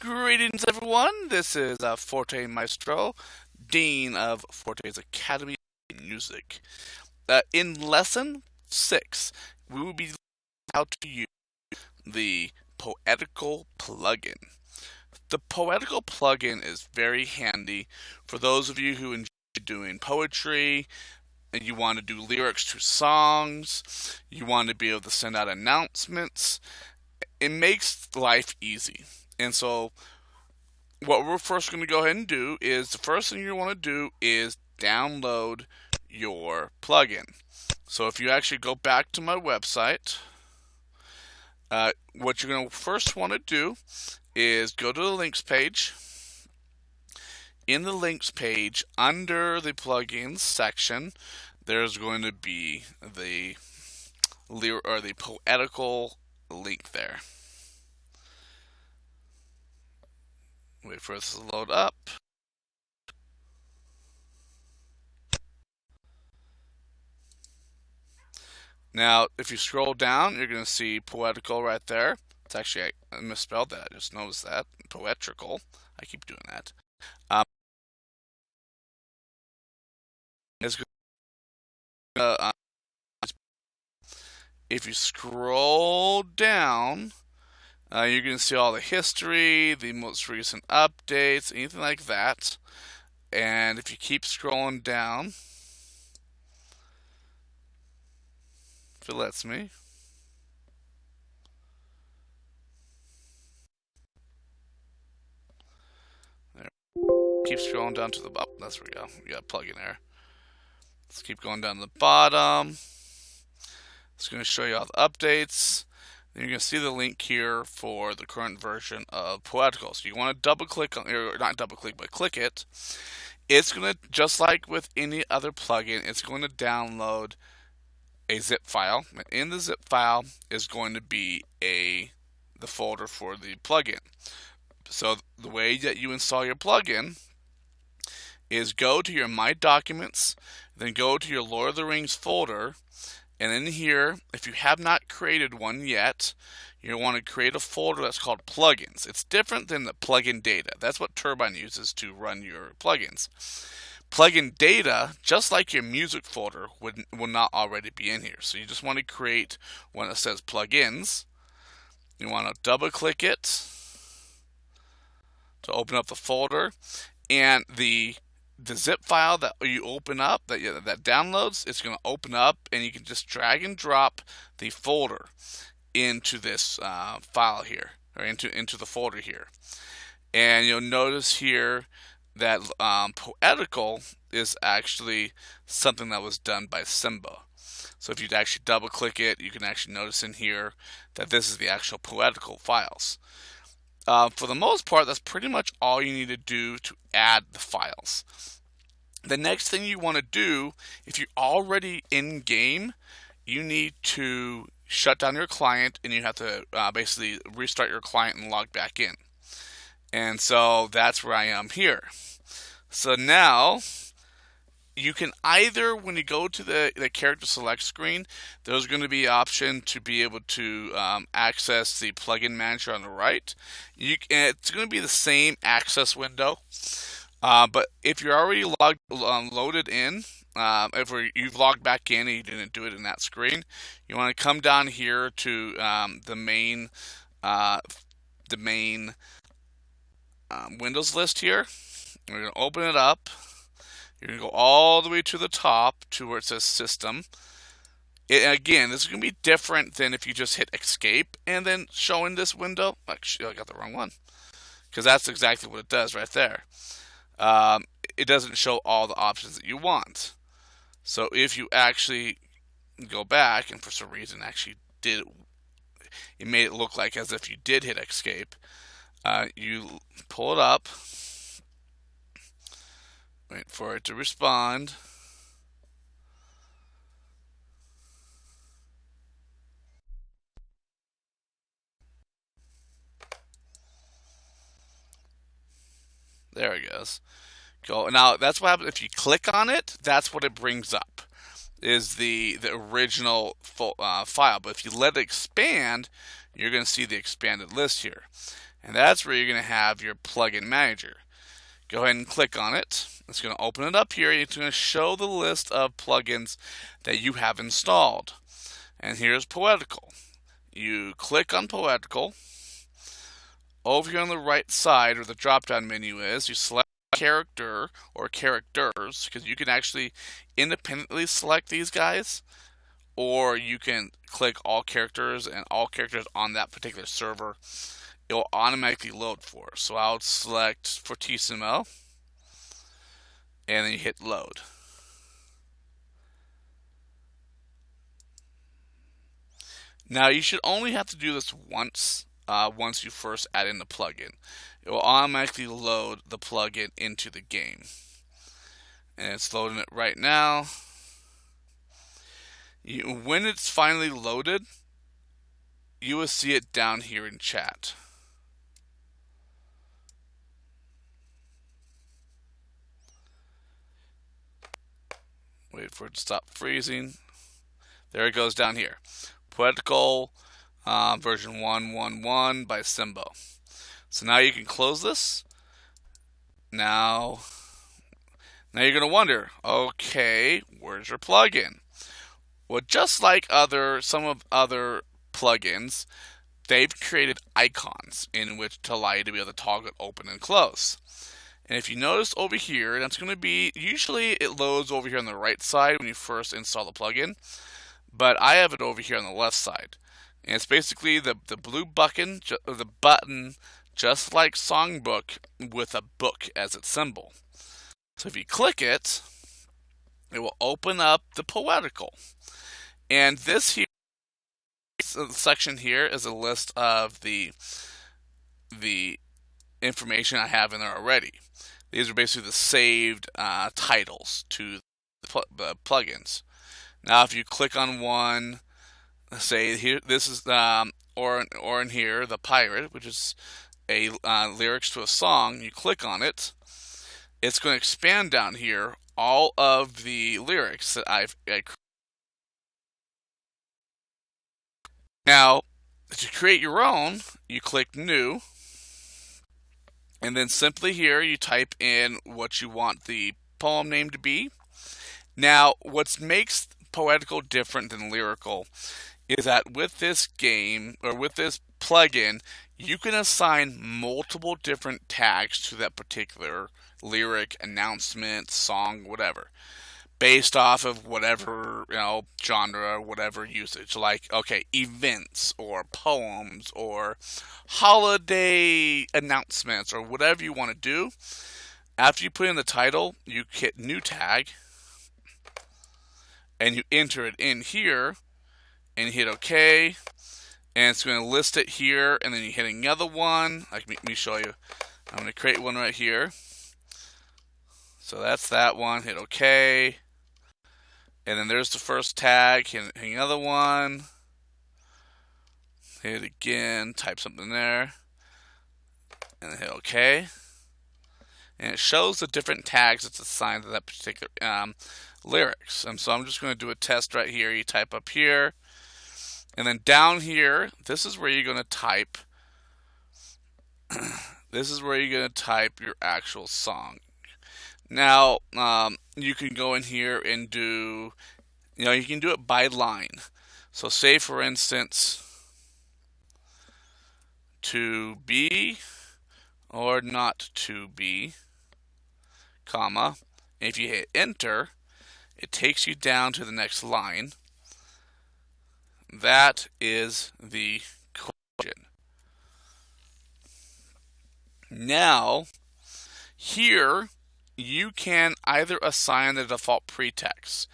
Greetings, everyone. This is Forte Maestro, Dean of Forte's Academy of Music. In Lesson 6, we will be learning how to use the Poetical plugin. The Poetical plugin is very handy for those of you who enjoy doing poetry, and you want to do lyrics to songs, you want to be able to send out announcements. It makes life easy. And so what we're first going to go ahead and do is the first thing you want to do is download your plugin. So if you actually go back to my website, what you're going to first want to do is go to the links page. In the links page, under the plugins section, there's going to be the Poetical link there. Wait for this to load up. Now, if you scroll down, you're going to see Poetical right there. It's actually, I misspelled that. I just noticed that. Poetical. I keep doing that. It's if you scroll down, you're going to see all the history, the most recent updates, anything like that. And if you keep scrolling down, if it lets me. There. Keep scrolling down to the bottom. That's where we go. We got a plug in there. Let's keep going down to the bottom. It's going to show you all the updates. Then you're going to see the link here for the current version of Poetical. So you want to double click on, or not double click, but click it. It's going to, just like with any other plugin, it's going to download a zip file. And in the zip file is going to be the folder for the plugin. So the way that you install your plugin is go to your My Documents, then go to your Lord of the Rings folder, and in here, if you have not created one yet, you want to create a folder that's called Plugins. It's different than the plugin data. That's what Turbine uses to run your plugins. Plugin data, just like your music folder, will not already be in here. So you just want to create one that says Plugins. You want to double click it to open up the folder, and the zip file that you open up, that downloads, it's going to open up, and you can just drag and drop the folder into this file here, or into the folder here. And you'll notice here that Poetical is actually something that was done by Simba. So if you actually double click it, you can actually notice in here that this is the actual Poetical files. For the most part, that's pretty much all you need to do to add the files. The next thing you want to do, if you're already in game, you need to shut down your client, and you have to basically restart your client and log back in. And so that's where I am here. So now you can either, when you go to the character select screen, there's going to be an option to be able to access the plugin manager on the right. It's going to be the same access window, but if you're already loaded in, if you've logged back in and you didn't do it in that screen, you want to come down here to the main Windows list here. We're going to open it up. You're going to go all the way to the top to where it says System. Again, this is going to be different than if you just hit Escape and then showing this window. Actually, I got the wrong one, because that's exactly what it does right there. It doesn't show all the options that you want. So if you actually go back, and for some reason actually it made it look like as if you did hit Escape. You pull it up. Wait for it to respond. There it goes. Go. Now that's what happens if you click on it. That's what it brings up, is the original file. But if you let it expand, you're going to see the expanded list here. And that's where you're going to have your plugin manager. Go ahead and click on it. It's going to open it up here. It's going to show the list of plugins that you have installed. And here's Poetical. You click on Poetical. Over here on the right side, where the drop-down menu is, you select character or characters, because you can actually independently select these guys, or you can click all characters and all characters on that particular server. It will automatically load for us. So I'll select Fortissimo, and then you hit load. Now you should only have to do this once you first add in the plugin. It will automatically load the plugin into the game. And it's loading it right now. When it's finally loaded, you will see it down here in chat. Wait for it to stop freezing. There it goes down here. Poetical version 1.1.1 by Simbo. So now you can close this. Now you're going to wonder, okay, where's your plugin? Well, just like some of other plugins, they've created icons in which to allow you to be able to toggle it open and close. And if you notice over here, that's going to be, usually it loads over here on the right side when you first install the plugin, but I have it over here on the left side. And it's basically the blue button, just like Songbook, with a book as its symbol. So if you click it, it will open up the Poetical. And this here section here is a list of the information I have in there already. These are basically the saved titles to the plugins. Now, if you click on one, say here, this is or in here, the pirate, which is a lyrics to a song. You click on it, it's going to expand down here all of the lyrics that I've Now, to create your own, you click New, and then simply here you type in what you want the poem name to be. Now, what makes Poetical different than Lyrical is that with this game, or with this plugin, you can assign multiple different tags to that particular lyric, announcement, song, whatever, based off of whatever, genre, whatever usage. Like, okay, events or poems or holiday announcements or whatever you want to do. After you put in the title, you hit new tag and you enter it in here and you hit OK, and it's going to list it here, and then you hit another one. Let me show you. I'm going to create one right here. So that's that one. Hit OK. And then there's the first tag. Hit another one. Hit it again. Type something there. And then hit OK. And it shows the different tags that's assigned to that particular lyrics. And so I'm just going to do a test right here. You type up here. And then down here, this is where you're going to type. This is where you're going to type your actual song. Now, you can go in here and do, you can do it by line. So say, for instance, to be or not to be, comma. And if you hit enter, it takes you down to the next line. That is the question. Now, here, you can either assign the default pretext.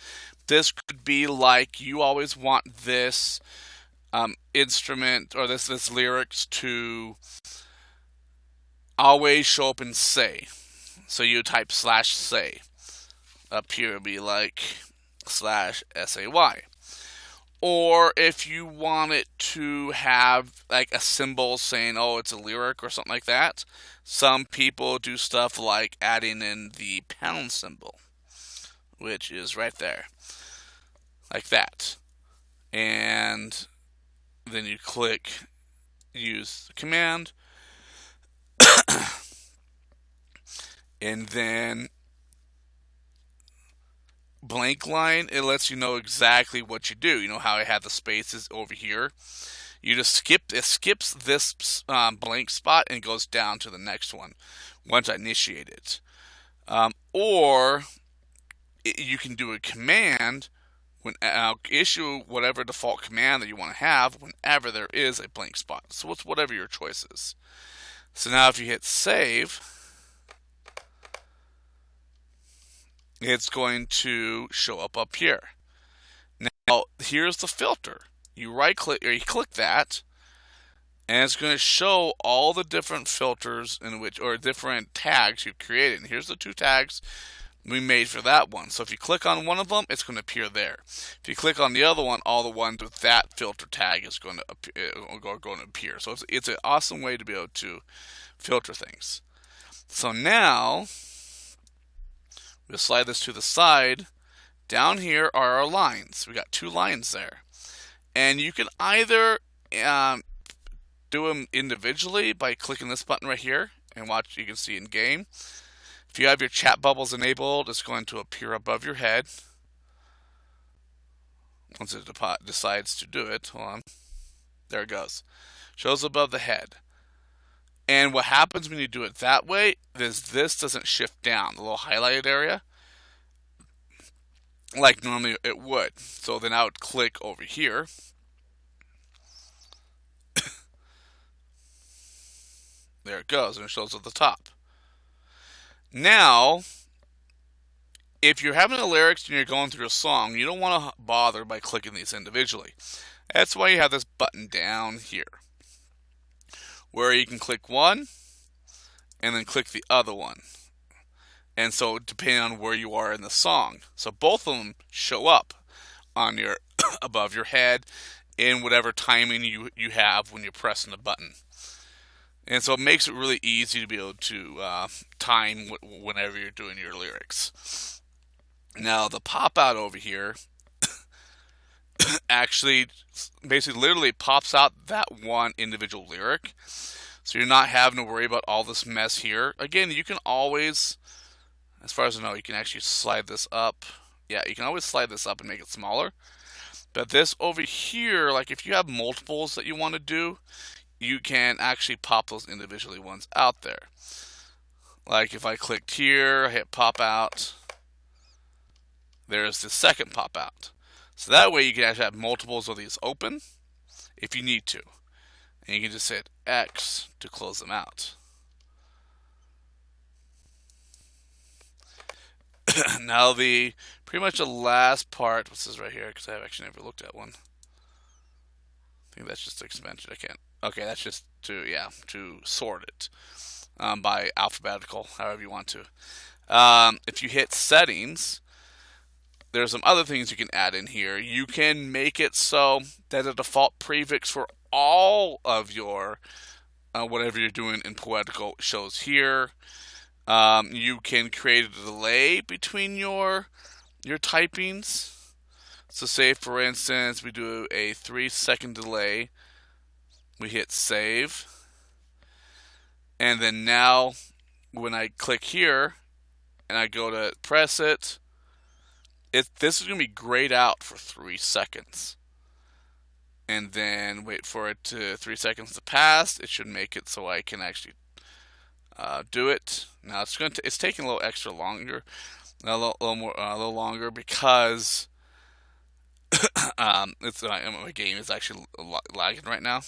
This could be like, you always want this instrument or this lyrics to always show up in say. So you type /say. Up here would be like /say. Or if you want it to have like a symbol saying, oh, it's a lyric or something like that, some people do stuff like adding in the pound symbol, which is right there, like that. And then you click use the command, And then blank line, it lets you know exactly what you do. You know how I have the spaces over here? You just it skips this blank spot and goes down to the next one once I initiate it. Or you can do a command when issue whatever default command that you want to have whenever there is a blank spot. So it's whatever your choice is. So now if you hit save, it's going to show up here. Now here's the filter. You right click or you click that, and it's going to show all the different filters in which or different tags you've created. And here's the 2 tags we made for that one. So if you click on one of them, it's going to appear there. If you click on the other one, all the ones with that filter tag is going to appear. So it's an awesome way to be able to filter things. So now we'll slide this to the side. Down here are our lines. We got 2 lines there, and you can either do them individually by clicking this button right here and watch. You can see in game. If you have your chat bubbles enabled, it's going to appear above your head once it decides to do it. Hold on. There it goes. Shows above the head. And what happens when you do it that way is this doesn't shift down, the little highlighted area, like normally it would. So then I would click over here. There it goes, and it shows at the top. Now, if you're having the lyrics and you're going through a song, you don't want to bother by clicking these individually. That's why you have this button down here, where you can click one and then click the other one. And so depending on where you are in the song. So both of them show up on your above your head in whatever timing you have when you're pressing the button. And so it makes it really easy to be able to time whenever you're doing your lyrics. Now the pop out over here actually basically literally pops out that one individual lyric. So you're not having to worry about all this mess here. Again, you can always, as far as I know, you can actually slide this up. Yeah, you can always slide this up and make it smaller. But this over here, like if you have multiples that you want to do, you can actually pop those individually ones out there. Like if I clicked here, I hit pop out, there's the second pop out. So that way you can actually have multiples of these open if you need to. And you can just hit X to close them out. Now the pretty much the last part, what's this right here, because I've actually never looked at one. I think that's just expansion. I can't. Okay, that's just to sort it by alphabetical, however you want to. If you hit settings, there's some other things you can add in here. You can make it so that the default prefix for all of your whatever you're doing in Poetical shows here. You can create a delay between your typings. So say for instance we do a 3-second delay. We hit save. And then now when I click here and I go to press it, this is going to be grayed out for 3 seconds. And then wait for it to 3 seconds to pass. It should make it so I can actually do it. Now it's taking a little extra longer, a little longer because my game is actually lagging right now.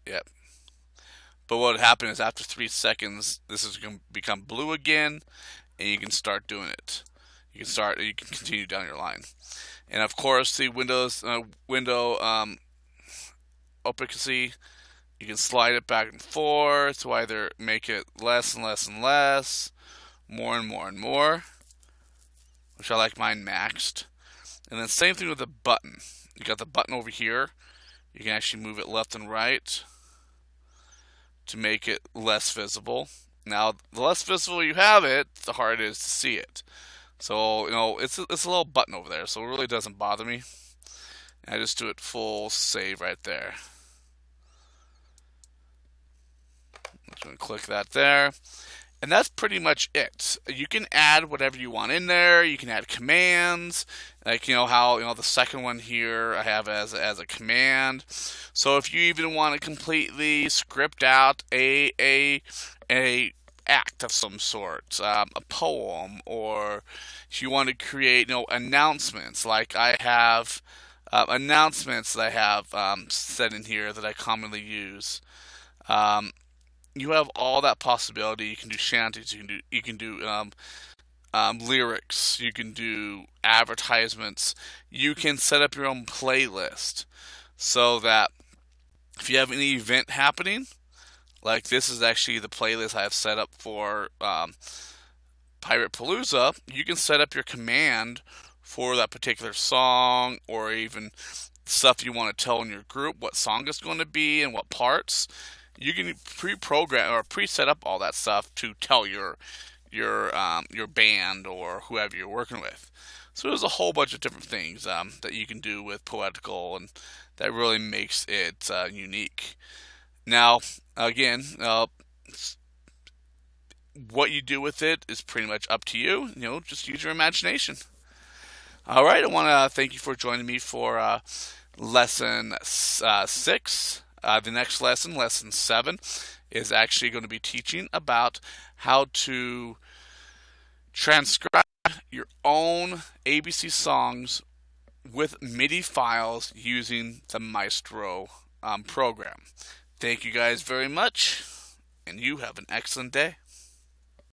Yep. But what would happen is after 3 seconds, this is going to become blue again, and you can start doing it. You can continue down your line. And of course, the window opacity, you can slide it back and forth to either make it less and less and less, more and more and more, which I like mine maxed. And then same thing with the button. You got the button over here. You can actually move it left and right to make it less visible. Now, the less visible you have it, the harder it is to see it. So, it's a little button over there, so it really doesn't bother me. And I just do it full save right there. just going to click that there. And that's pretty much it. You can add whatever you want in there. You can add commands, like how the second one here I have as a command. So if you even want to completely script out a act of some sort, a poem, or if you want to create announcements, like I have announcements that I have set in here that I commonly use. Um, you have all that possibility. You can do shanties. You can do lyrics. You can do advertisements. You can set up your own playlist so that if you have any event happening, like this is actually the playlist I have set up for Pirate Palooza. You can set up your command for that particular song, or even stuff you want to tell in your group what song it's going to be and what parts. You can pre-program or pre-set up all that stuff to tell your band or whoever you're working with. So there's a whole bunch of different things that you can do with Poetical, and that really makes it unique. Now, again, what you do with it is pretty much up to you. Just use your imagination. All right, I want to thank you for joining me for lesson 6. The next lesson, lesson 7, is actually going to be teaching about how to transcribe your own ABC songs with MIDI files using the Maestro program. Thank you guys very much, and you have an excellent day.